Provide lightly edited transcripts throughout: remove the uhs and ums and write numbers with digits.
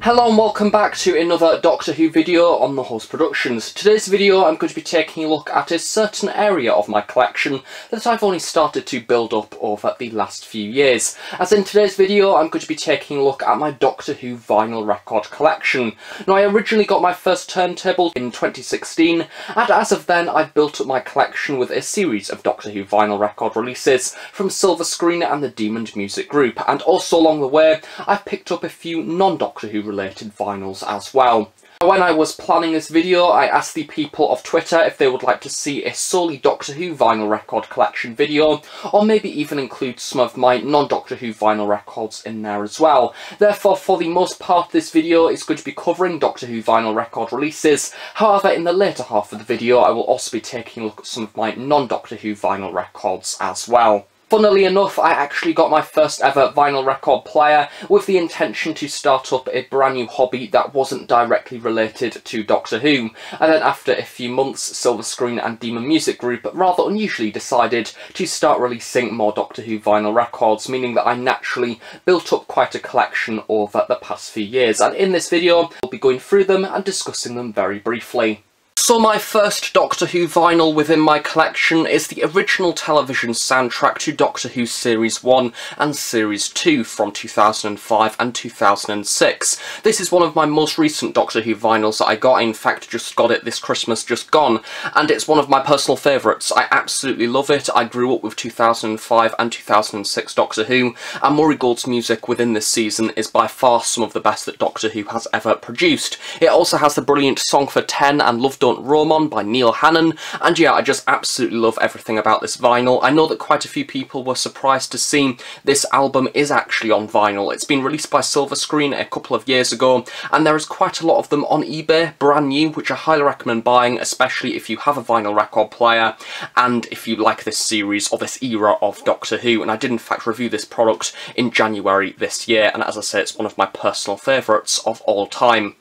Hello and welcome back to another Doctor Who video on the Host Productions. Today's video I'm going to be taking a look at a certain area of my collection that I've only started to build up over the last few years. As in today's video I'm going to be taking a look at my Doctor Who vinyl record collection. Now, I originally got my first turntable in 2016, and as of then I've built up my collection with a series of Doctor Who vinyl record releases from Silver Screen and the Demon Music Group, and also along the way I've picked up a few non-Doctor Who related vinyls as well. When I was planning this video, I asked the people of Twitter if they would like to see a solely Doctor Who vinyl record collection video, or maybe even include some of my non-Doctor Who vinyl records in there as well. Therefore, for the most part, this video is going to be covering Doctor Who vinyl record releases. However, in the later half of the video, I will also be taking a look at some of my non-Doctor Who vinyl records as well. Funnily enough, I actually got my first ever vinyl record player with the intention to start up a brand new hobby that wasn't directly related to Doctor Who, and then after a few months, Silver Screen and Demon Music Group rather unusually decided to start releasing more Doctor Who vinyl records, meaning that I naturally built up quite a collection over the past few years, and in this video I'll be going through them and discussing them very briefly. So my first Doctor Who vinyl within my collection is the original television soundtrack to Doctor Who Series 1 and Series 2 from 2005 and 2006. This is one of my most recent Doctor Who vinyls that I got. I in fact just got it this Christmas just gone, and it's one of my personal favourites. I absolutely love it. I grew up with 2005 and 2006 Doctor Who, and Murray Gould's music within this season is by far some of the best that Doctor Who has ever produced. It also has the brilliant Song for 10 and Love Don't Roam On by Neil Hannon, and yeah, I just absolutely love everything about this vinyl. I know that quite a few people were surprised to see this album is actually on vinyl. It's been released by Silver Screen a couple of years ago, and there is quite a lot of them on eBay, brand new, which I highly recommend buying, especially if you have a vinyl record player and if you like this series or this era of Doctor Who. And I did in fact review this product in January this year, and as I say, it's one of my personal favourites of all time.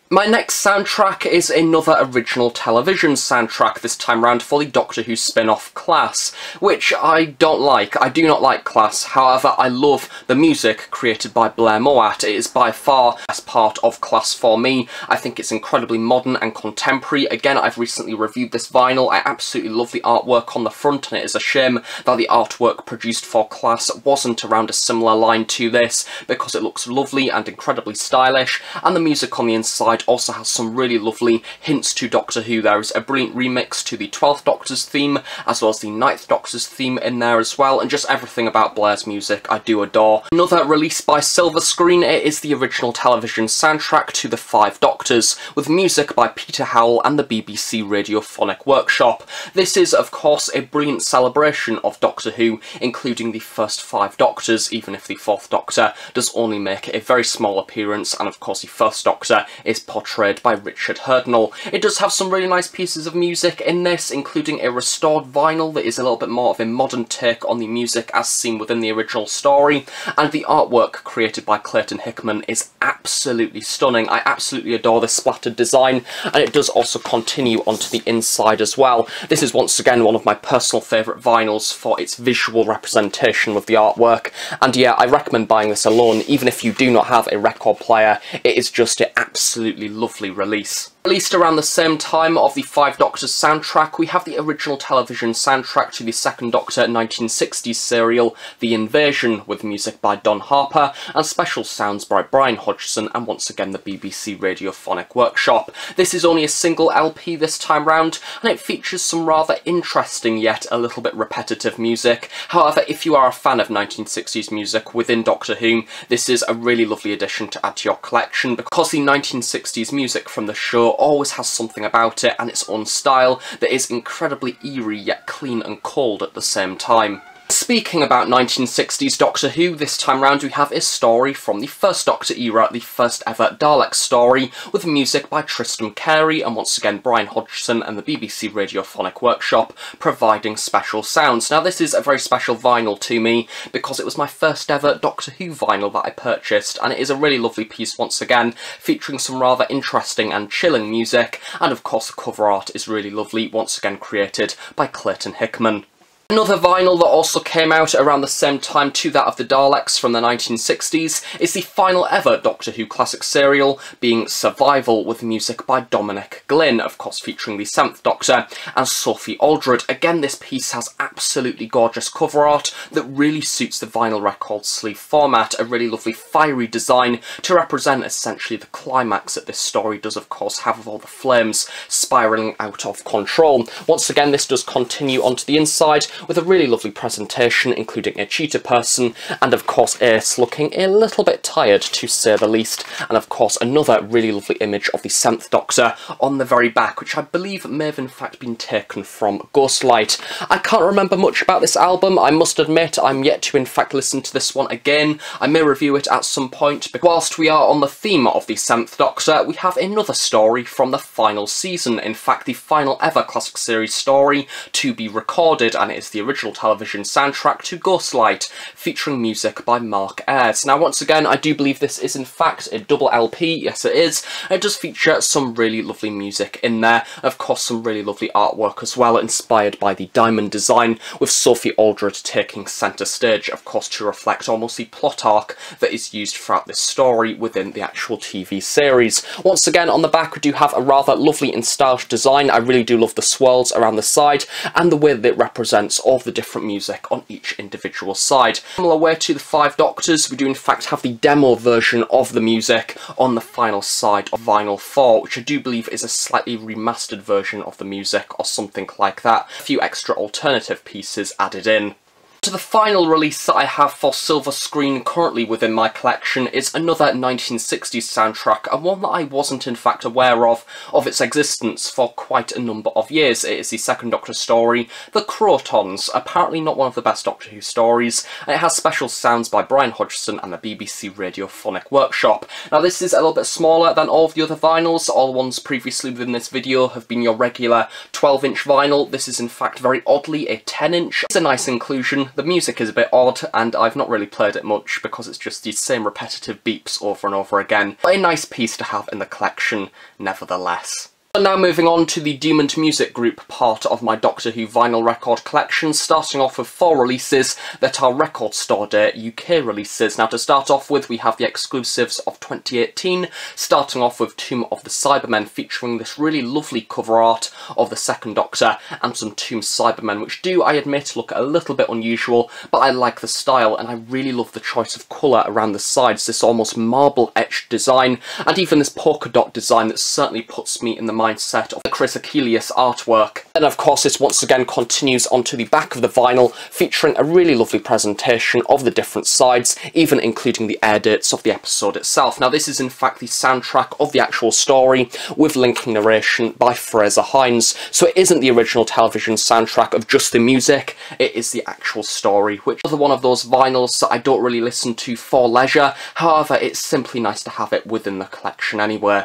My next soundtrack is another original television soundtrack, this time round for the Doctor Who spin-off Class, which I don't like. I do not like Class, however I love the music created by Blair Mowat. It is by far the best part of Class for me. I think it's incredibly modern and contemporary. Again, I've recently reviewed this vinyl. I absolutely love the artwork on the front, and it is a shame that the artwork produced for Class wasn't around a similar line to this, because it looks lovely and incredibly stylish, and the music on the inside also has some really lovely hints to Doctor Who. There is a brilliant remix to the 12th Doctor's theme, as well as the 9th Doctor's theme in there as well, and just everything about Blair's music I do adore. Another release by Silver Screen, it is the original television soundtrack to the 5 Doctors, with music by Peter Howell and the BBC Radiophonic Workshop. This is of course a brilliant celebration of Doctor Who, including the first 5 Doctors, even if the 4th Doctor does only make a very small appearance, and of course the 1st Doctor is portrayed by Richard Hurdnall. It does have some really nice pieces of music in this, including a restored vinyl that is a little bit more of a modern take on the music as seen within the original story, and the artwork created by Clayton Hickman is absolutely stunning. I absolutely adore this splattered design, and it does also continue onto the inside as well. This is once again one of my personal favourite vinyls for its visual representation with the artwork, and yeah, I recommend buying this alone, even if you do not have a record player. It is just an absolutely lovely release. Released around the same time of the 5 Doctors soundtrack, we have the original television soundtrack to the 2nd Doctor 1960s serial The Inversion, with music by Don Harper and special sounds by Brian Hodgson and once again the BBC Radiophonic Workshop. This is only a single LP this time round, and it features some rather interesting yet a little bit repetitive music. However, if you are a fan of 1960s music within Doctor Who, this is a really lovely addition to add to your collection, because the 1960s music from the show always has something about it and its own style that is incredibly eerie yet clean and cold at the same time. Speaking about 1960s Doctor Who, this time round we have a story from the 1st Doctor era, the first ever Daleks story, with music by Tristan Carey and once again Brian Hodgson and the BBC Radiophonic Workshop providing special sounds. Now, this is a very special vinyl to me because it was my first ever Doctor Who vinyl that I purchased, and it is a really lovely piece once again, featuring some rather interesting and chilling music, and of course the cover art is really lovely, once again created by Clayton Hickman. Another vinyl that also came out around the same time to that of the Daleks from the 1960s is the final ever Doctor Who classic serial, being Survival, with music by Dominic Glynn, of course featuring the 7th Doctor, and Sophie Aldred. Again, this piece has absolutely gorgeous cover art that really suits the vinyl record sleeve format, a really lovely fiery design to represent essentially the climax that this story does, of course, have with all the flames spiralling out of control. Once again, this does continue onto the inside, with a really lovely presentation including a cheetah person and of course Ace looking a little bit tired to say the least, and of course another really lovely image of the 7th Doctor on the very back, which I believe may have in fact been taken from Gore Sleight. I can't remember much about this album, I must admit. I'm yet to in fact listen to this one again. I may review it at some point, but whilst we are on the theme of the 7th Doctor, we have another story from the final season, in fact the final ever classic series story to be recorded, and it is the original television soundtrack to Gore Sleight, featuring music by Mark Ayres. Now once again, I do believe this is in fact a double LP, yes it is, and it does feature some really lovely music in there, of course some really lovely artwork as well, inspired by the diamond design, with Sophie Aldred taking centre stage, of course to reflect almost the plot arc that is used throughout this story within the actual TV series. Once again, on the back we do have a rather lovely and stylish design. I really do love the swirls around the side and the way that it represents all of the different music on each individual side. Similar way to the 5 Doctors, we do in fact have the demo version of the music on the final side of vinyl 4, which I do believe is a slightly remastered version of the music or something like that. A few extra alternative pieces added in. To the final release that I have for silver screen currently within my collection is another 1960s soundtrack, and one that I wasn't in fact aware of its existence for quite a number of years. It is the 2nd Doctor story, The Croft Hans, apparently not one of the best Doctor Who stories, and it has special sounds by Brian Hodgson and the BBC Radiophonic Workshop. Now this is a little bit smaller than all of the other vinyls. All the ones previously within this video have been your regular 12-inch vinyl. This is in fact very oddly a 10-inch. It's a nice inclusion. The music is a bit odd, and I've not really played it much because it's just these same repetitive beeps over and over again, but a nice piece to have in the collection nevertheless. And now moving on to the Demon Music Group part of my Doctor Who vinyl record collection, starting off with 4 releases that are Record Store Day UK releases. Now to start off with, we have the exclusives of 2018, starting off with Tomb of the Cybermen, featuring this really lovely cover art of the 2nd Doctor and some Tomb Cybermen, which do, I admit, look a little bit unusual, but I like the style and I really love the choice of colour around the sides, this almost marble etched design, and even this polka dot design that certainly puts me in the mindset of the Chris Achilles artwork. And of course this once again continues onto the back of the vinyl, featuring a really lovely presentation of the different sides, even including the air dates of the episode itself. Now this is in fact the soundtrack of the actual story, with linking narration by Fraser Hines, so it isn't the original television soundtrack of just the music, it is the actual story, which is one of those vinyls that I don't really listen to for leisure. However, it's simply nice to have it within the collection anyway.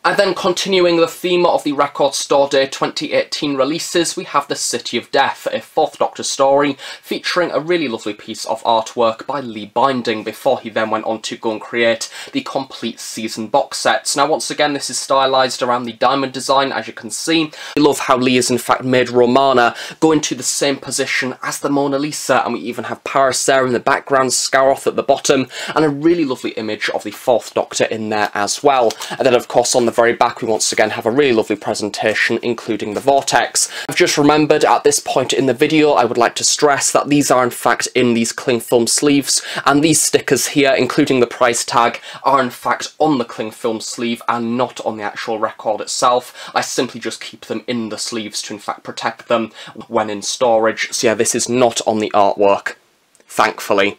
And then continuing the theme of the Record Store Day 2018 releases, we have The City of Death, a 4th Doctor story, featuring a really lovely piece of artwork by Lee Binding, before he then went on to go and create the complete season box sets. Now once again, this is stylised around the diamond design, as you can see. I love how Lee has in fact made Romana go into the same position as the Mona Lisa, and we even have Paris there in the background, Scaroth at the bottom, and a really lovely image of the 4th Doctor in there as well. And then of course on the very back we once again have a really lovely presentation including the vortex. I've just remembered at this point in the video I would like to stress that these are in fact in these cling film sleeves, and these stickers here, including the price tag, are in fact on the cling film sleeve and not on the actual record itself. I simply just keep them in the sleeves to in fact protect them when in storage, so yeah, this is not on the artwork, thankfully.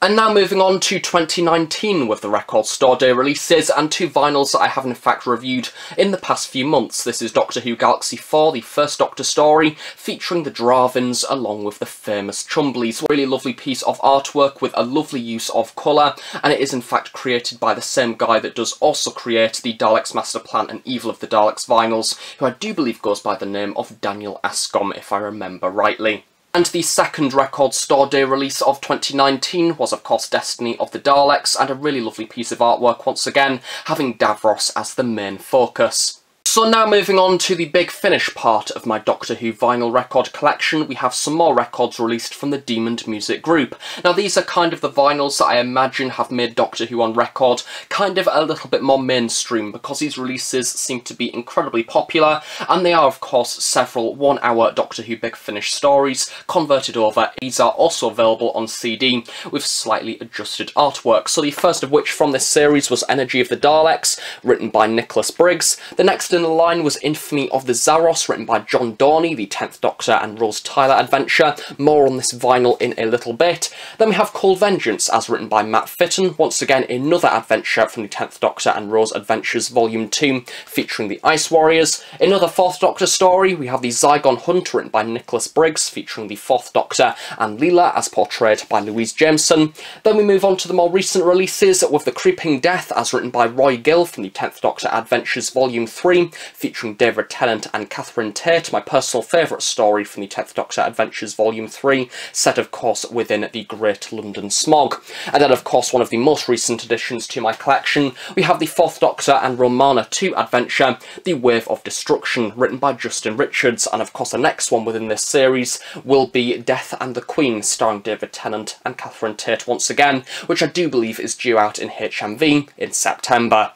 And now moving on to 2019 with the Record Store Day releases, and 2 vinyls that I have in fact reviewed in the past few months. This is Doctor Who Galaxy 4, the 1st Doctor story, featuring the Dravins along with the famous Chumbleys. A really lovely piece of artwork with a lovely use of colour, and it is in fact created by the same guy that does also create the Daleks Master Plan and Evil of the Daleks vinyls, who I do believe goes by the name of Daniel Ascom, if I remember rightly. And the 2nd Record Store Day release of 2019 was of course Destiny of the Daleks, and a really lovely piece of artwork once again, having Davros as the main focus. So now moving on to the big finish part of my Doctor Who vinyl record collection, we have some more records released from the Demon Music Group. Now these are kind of the vinyls that I imagine have made Doctor Who on record kind of a little bit more mainstream, because these releases seem to be incredibly popular, and they are of course several 1 hour Doctor Who big finish stories converted over. These are also available on CD with slightly adjusted artwork. So the first of which from this series was Energy of the Daleks, written by Nicholas Briggs. The next in the line was Infamy of the Zoroaster, written by John Dorney, the 10th Doctor and Rose Tyler adventure. More on this vinyl in a little bit. Then we have Cold Vengeance, as written by Matt Fitton. Once again, another adventure from the 10th Doctor and Rose Adventures Volume 2, featuring the Ice Warriors. Another 4th Doctor story, we have the Zygon Hunt, written by Nicholas Briggs, featuring the 4th Doctor and Leela, as portrayed by Louise Jameson. Then we move on to the more recent releases, with The Creeping Death, as written by Roy Gill, from the 10th Doctor Adventures Volume 3, featuring David Tennant and Catherine Tate, my personal favourite story from the 10th Doctor Adventures Volume 3, set of course within the Great London Smog. And then of course one of the most recent additions to my collection, we have the 4th Doctor and Romana 2 adventure, The Wave of Destruction, written by Justin Richards, and of course the next one within this series will be Death and the Queen, starring David Tennant and Catherine Tate once again, which I do believe is due out in HMV in September.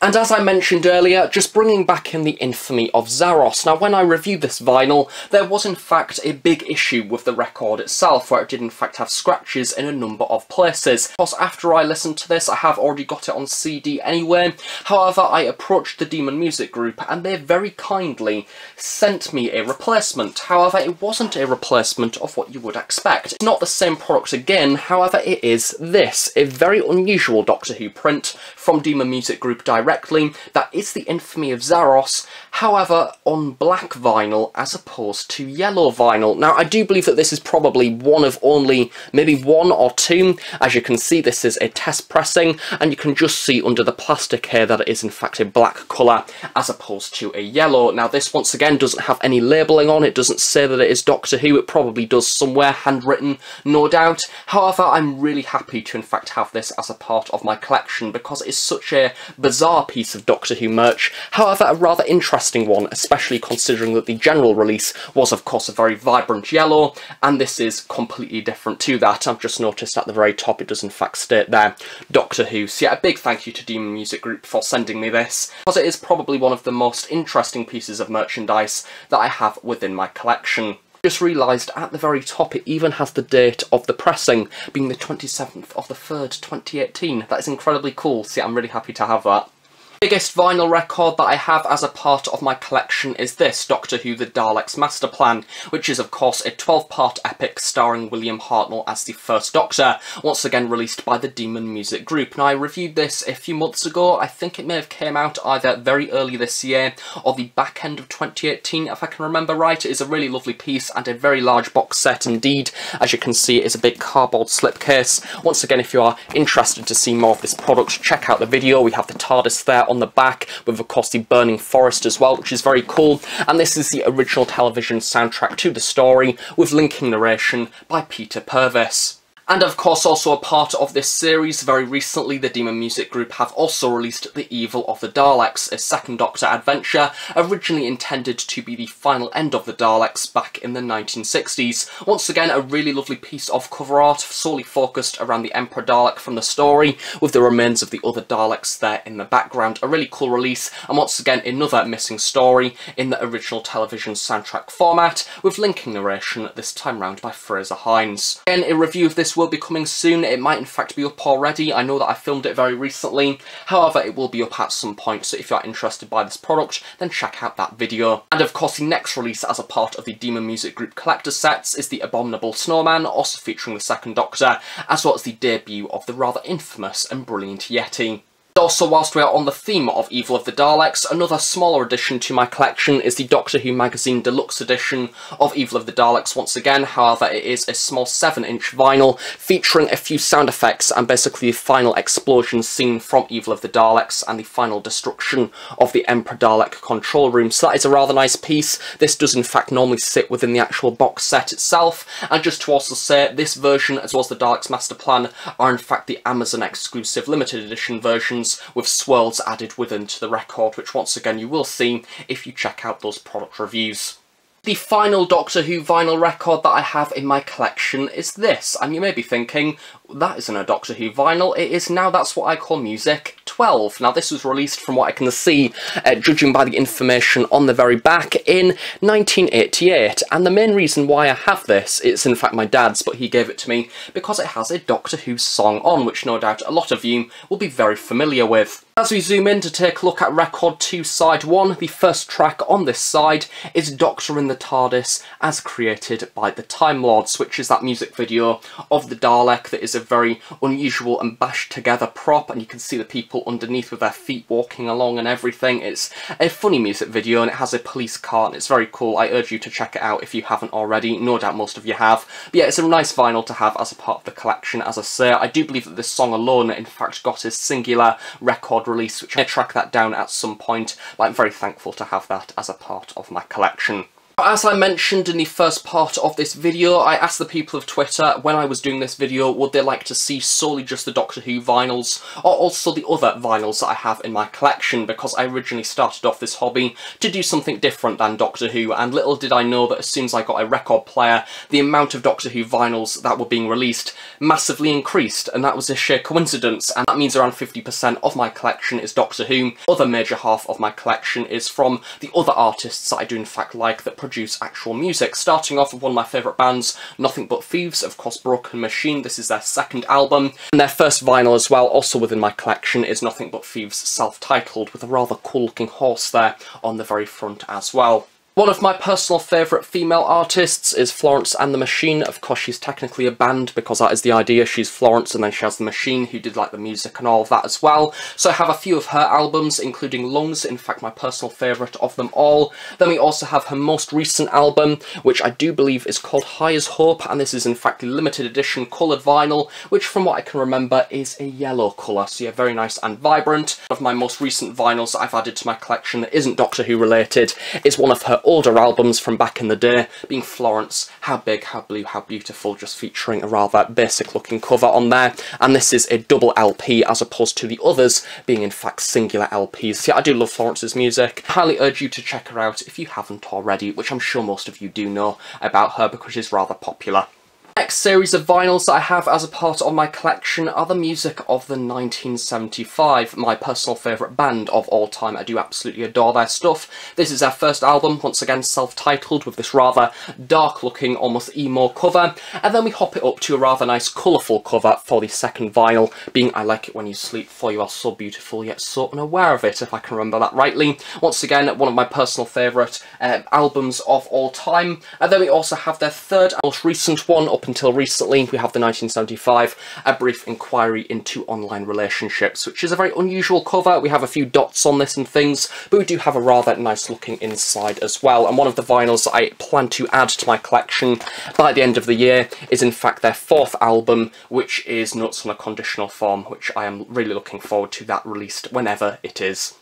And as I mentioned earlier, just bringing back in the infamy of Zaros. Now when I reviewed this vinyl, there was in fact a big issue with the record itself, where it did in fact have scratches in a number of places. Of course, after I listened to this, I have already got it on CD anyway. However, I approached the Demon Music Group and they very kindly sent me a replacement. However, it wasn't a replacement of what you would expect. It's not the same product again, however it is this, a very unusual Doctor Who print from Demon Music Group directly. That is the Infamy of Zaros, however on black vinyl as opposed to yellow vinyl. Now I do believe that this is probably one of only maybe 1 or 2. As you can see, this is a test pressing, and you can just see under the plastic here that it is in fact a black colour as opposed to a yellow. Now this once again doesn't have any labelling on, it doesn't say that it is Doctor Who, it probably does somewhere, handwritten no doubt. However, I'm really happy to in fact have this as a part of my collection, because it is such a bizarre piece of Doctor Who merch, however a rather interesting one, especially considering that the general release was of course a very vibrant yellow, and this is completely different to that. I've just noticed at the very top it does in fact state there Doctor Who. So yeah, a big thank you to Demon Music Group for sending me this, because it is probably one of the most interesting pieces of merchandise that I have within my collection. Just realised at the very top it even has the date of the pressing, being the 27th of the 3rd, 2018. That is incredibly cool, so yeah, I'm really happy to have that. The biggest vinyl record that I have as a part of my collection is this, Doctor Who The Daleks Master Plan, which is of course a 12-part epic starring William Hartnell as the First Doctor, once again released by the Demon Music Group. Now I reviewed this a few months ago, I think it may have came out either very early this year or the back end of 2018 if I can remember right. It is a really lovely piece and a very large box set indeed. As you can see, it is a big cardboard slipcase. Once again, if you are interested to see more of this product, check out the video. We have the TARDIS there on the back, with of course the burning forest as well, which is very cool. And this is the original television soundtrack to the story, with linking narration by Peter Purves. And of course also a part of this series, very recently the Demon Music Group have also released The Evil of the Daleks, a 2nd Doctor adventure, originally intended to be the final end of the Daleks back in the 1960s. Once again, a really lovely piece of cover art, solely focused around the Emperor Dalek from the story, with the remains of the other Daleks there in the background. A really cool release, and once again another missing story in the original television soundtrack format, with linking narration this time round by Fraser Hines. Again, a review of this will be coming soon. It might in fact be up already. I know that I filmed it very recently. However, it will be up at some point, so if you are interested by this product, then check out that video. And of course, the next release as a part of the Demon Music Group collector sets is The Abominable Snowman, also featuring the 2nd Doctor, as well as the debut of the rather infamous and brilliant Yeti. Also, whilst we are on the theme of Evil of the Daleks, another smaller addition to my collection is the Doctor Who Magazine Deluxe edition of Evil of the Daleks once again. However, it is a small 7-inch vinyl featuring a few sound effects and basically the final explosion scene from Evil of the Daleks and the final destruction of the Emperor Dalek control room. So that is a rather nice piece. This does in fact normally sit within the actual box set itself. And just to also say, this version as well as the Daleks Master Plan are in fact the Amazon exclusive limited edition version sections with swirls added within to the record, which once again you will see if you check out those product reviews. The final Doctor Who vinyl record that I have in my collection is this, and you may be thinking, that isn't a Doctor Who vinyl, it is now That's What I Call Music 12. Now this was released, from what I can see, judging by the information on the very back, in 1988, and the main reason why I have this, it's in fact my dad's, but he gave it to me, because it has a Doctor Who song on, which no doubt a lot of you will be very familiar with. As we zoom in to take a look at record 2 side 1, the first track on this side is Doctor in the TARDIS as created by the Time Lords, which is that music video of the Dalek that is a very unusual and bashed together prop, and you can see the people underneath with their feet walking along and everything. It's a funny music video and it has a police car and it's very cool. I urge you to check it out if you haven't already. No doubt most of you have. But yeah, it's a nice vinyl to have as a part of the collection. As I say, I do believe that this song alone in fact got a singular record release, which I may track that down at some point, but I'm very thankful to have that as a part of my collection. As I mentioned in the first part of this video, I asked the people of Twitter when I was doing this video would they like to see solely just the Doctor Who vinyls or also the other vinyls that I have in my collection, because I originally started off this hobby to do something different than Doctor Who, and little did I know that as soon as I got a record player, the amount of Doctor Who vinyls that were being released massively increased, and that was a sheer coincidence, and that means around 50% of my collection is Doctor Who. The other major half of my collection is from the other artists that I do in fact like that produce actual music, starting off with one of my favourite bands, Nothing But Thieves, of course Broken Machine. This is their second album, and their first vinyl as well, also within my collection, is Nothing But Thieves self-titled, with a rather cool looking horse there on the very front as well. One of my personal favourite female artists is Florence and the Machine. Of course, she's technically a band because that is the idea. She's Florence and then she has the Machine, who did like the music and all of that as well. So I have a few of her albums, including Lungs, in fact my personal favourite of them all. Then we also have her most recent album, which I do believe is called High as Hope, and this is in fact a limited edition coloured vinyl, which from what I can remember is a yellow colour, so yeah, very nice and vibrant. One of my most recent vinyls that I've added to my collection that isn't Doctor Who related is one of her older albums from back in the day, being Florence, How Big, How Blue, How Beautiful, just featuring a rather basic looking cover on there, and this is a double LP as opposed to the others being in fact singular LPs. So yeah, I do love Florence's music. I highly urge you to check her out if you haven't already, which I'm sure most of you do know about her because she's rather popular. Next series of vinyls that I have as a part of my collection are the music of the 1975, my personal favourite band of all time. I do absolutely adore their stuff. This is their first album, once again self-titled, with this rather dark looking, almost emo cover, and then we hop it up to a rather nice colourful cover for the second vinyl, being I Like It When You Sleep, For You Are So Beautiful Yet So Unaware of It, if I can remember that rightly. Once again, one of my personal favourite albums of all time. And then we also have their third, most recent one up until recently. We have the 1975, A Brief Inquiry into Online Relationships, which is a very unusual cover. We have a few dots on this and things, but we do have a rather nice looking inside as well. And one of the vinyls that I plan to add to my collection by the end of the year is in fact their fourth album, which is Notes on a Conditional Form, which I am really looking forward to that released whenever it is.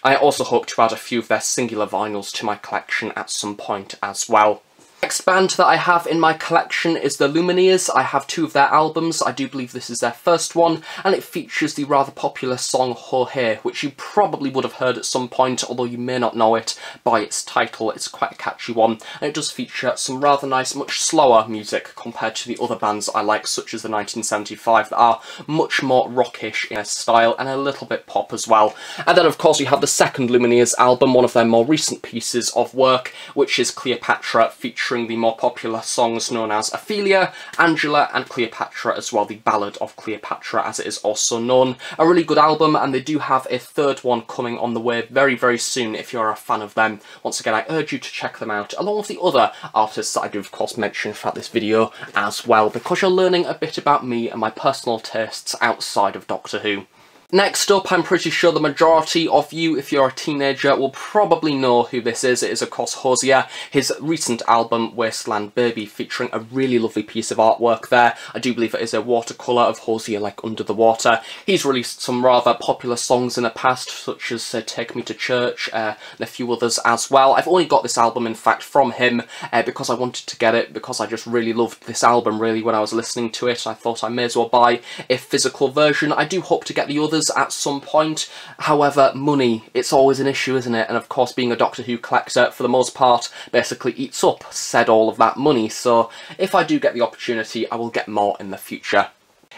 I also hope to add a few of their singular vinyls to my collection at some point as well. Next band that I have in my collection is the Lumineers. I have two of their albums. I do believe this is their first one, and it features the rather popular song Ho Hey, which you probably would have heard at some point, although you may not know it by its title. It's quite a catchy one, and it does feature some rather nice, much slower music compared to the other bands I like, such as the 1975, that are much more rockish in their style and a little bit pop as well. And then of course we have the second Lumineers album, one of their more recent pieces of work, which is Cleopatra, featuring the more popular songs known as Ophelia, Angela and Cleopatra, as well, the Ballad of Cleopatra as it is also known. A really good album, and they do have a third one coming on the way very, very soon if you're a fan of them. Once again, I urge you to check them out, along with the other artists that I do of course mention throughout this video as well, because you're learning a bit about me and my personal tastes outside of Doctor Who. Next up, I'm pretty sure the majority of you, if you're a teenager, will probably know who this is. It is, of course, Hosier, his recent album, Westland Baby, featuring a really lovely piece of artwork there. I do believe it is a watercolour of Hosier, like, under the water. He's released some rather popular songs in the past, such as Take Me to Church, and a few others as well. I've only got this album, in fact, from him, because I wanted to get it, because I just really loved this album, really, when I was listening to it. I thought I may as well buy a physical version. I do hope to get the others, others at some point. However, money, it's always an issue, isn't it? And of course, being a Doctor Who collector, for the most part, basically eats up said all of that money. So if I do get the opportunity, I will get more in the future.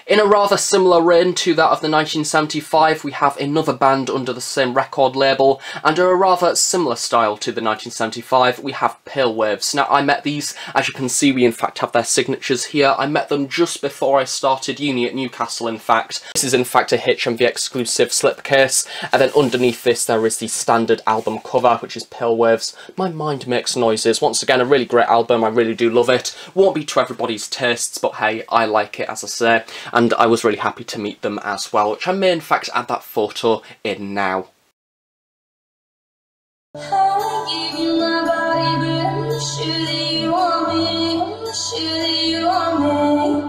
In a rather similar reign to that of the 1975, we have another band under the same record label, and a rather similar style to the 1975, we have Pale Waves. Now, I met these, as you can see, we in fact have their signatures here. I met them just before I started uni at Newcastle, in fact. This is in fact a Hitch and the exclusive slipcase, and then underneath this there is the standard album cover, which is Pale Waves. My Mind Makes Noises. Once again, a really great album, I really do love it. Won't be to everybody's tastes, but hey, I like it, as I say. And I was really happy to meet them as well, which I may in fact add that photo in now.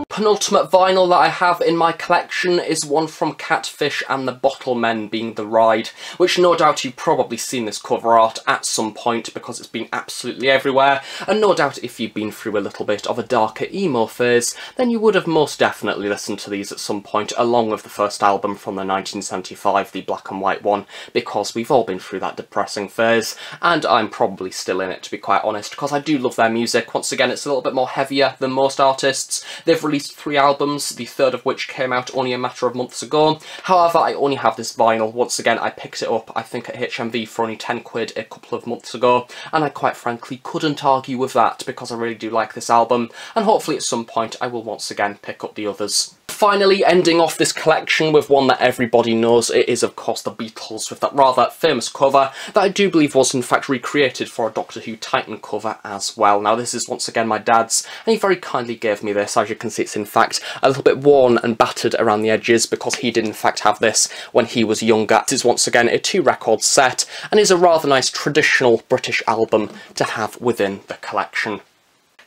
Penultimate vinyl that I have in my collection is one from Catfish and the Bottlemen, being The Ride, which no doubt you've probably seen this cover art at some point because it's been absolutely everywhere, and no doubt if you've been through a little bit of a darker emo phase, then you would have most definitely listened to these at some point, along with the first album from the 1975, the black and white one, because we've all been through that depressing phase, and I'm probably still in it, to be quite honest, because I do love their music. Once again, it's a little bit more heavier than most artists. They've released 3 albums, the third of which came out only a matter of months ago. However, I only have this vinyl. Once again, I picked it up, I think, at HMV for only 10 quid a couple of months ago, and I quite frankly couldn't argue with that because I really do like this album, and hopefully at some point I will once again pick up the others. Finally, ending off this collection with one that everybody knows, it is of course the Beatles, with that rather famous cover that I do believe was in fact recreated for a Doctor Who Titan cover as well. Now this is once again my dad's, and he very kindly gave me this. As you can see, it's in fact a little bit worn and battered around the edges because he did in fact have this when he was younger. This is once again a 2-record set and is a rather nice traditional British album to have within the collection.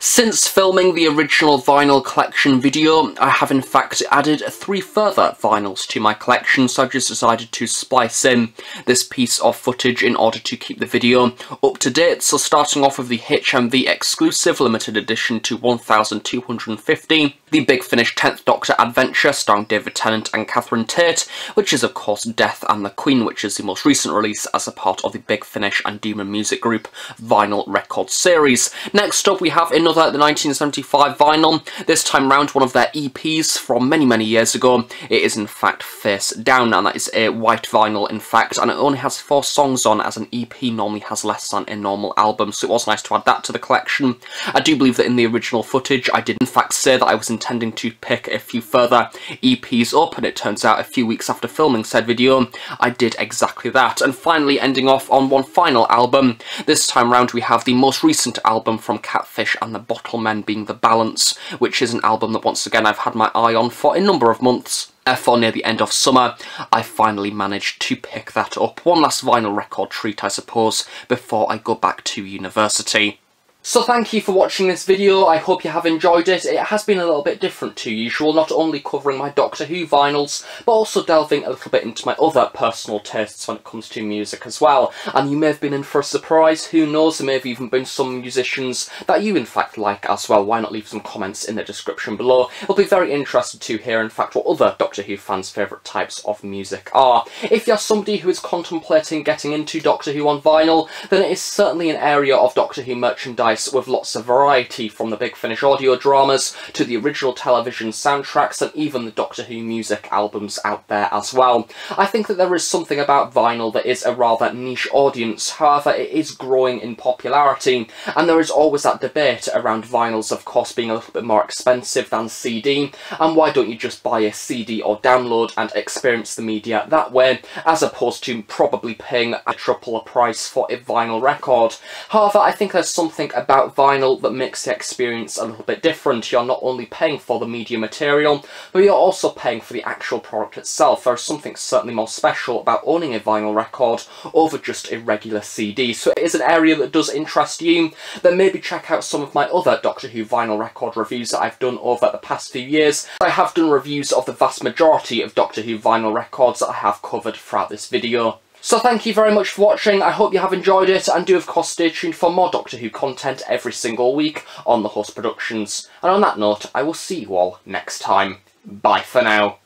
Since filming the original vinyl collection video, I have in fact added 3 further vinyls to my collection, so I've just decided to splice in this piece of footage in order to keep the video up to date. So starting off with the HMV exclusive limited edition to 1250, the Big Finish 10th Doctor Adventure starring David Tennant and Catherine Tate, which is of course Death and the Queen, which is the most recent release as a part of the Big Finish and Demon Music Group vinyl record series. Next up we have another the 1975 vinyl, this time round one of their EPs from many years ago. It is in fact Face Down, and that is a white vinyl in fact, and it only has 4 songs on, as an EP normally has less than a normal album, so it was nice to add that to the collection. I do believe that in the original footage I did in fact say that I was intending to pick a few further EPs up, and it turns out a few weeks after filming said video I did exactly that. And finally, ending off on one final album, this time round we have the most recent album from Catfish and the Bottlemen, being The Balance, which is an album that once again I've had my eye on for a number of months. Therefore, near the end of summer, I finally managed to pick that up. One last vinyl record treat, I suppose, before I go back to university. So thank you for watching this video. I hope you have enjoyed it. It has been a little bit different to usual, not only covering my Doctor Who vinyls, but also delving a little bit into my other personal tastes when it comes to music as well. And you may have been in for a surprise, who knows, there may have even been some musicians that you in fact like as well. Why not leave some comments in the description below? I'll be very interested to hear in fact what other Doctor Who fans' favourite types of music are. If you're somebody who is contemplating getting into Doctor Who on vinyl, then it is certainly an area of Doctor Who merchandise with lots of variety, from the Big Finish audio dramas to the original television soundtracks and even the Doctor Who music albums out there as well. I think that there is something about vinyl that is a rather niche audience. However, it is growing in popularity, and there is always that debate around vinyls of course being a little bit more expensive than CD, and why don't you just buy a CD or download and experience the media that way, as opposed to probably paying a triple price for a vinyl record. However, I think there's something about vinyl that makes the experience a little bit different. You're not only paying for the media material, but you're also paying for the actual product itself. There is something certainly more special about owning a vinyl record over just a regular CD. So it is an area that does interest you, then maybe check out some of my other Doctor Who vinyl record reviews that I've done over the past few years. I have done reviews of the vast majority of Doctor Who vinyl records that I have covered throughout this video. So thank you very much for watching. I hope you have enjoyed it, and do of course stay tuned for more Doctor Who content every single week on The Host Productions. And on that note, I will see you all next time. Bye for now.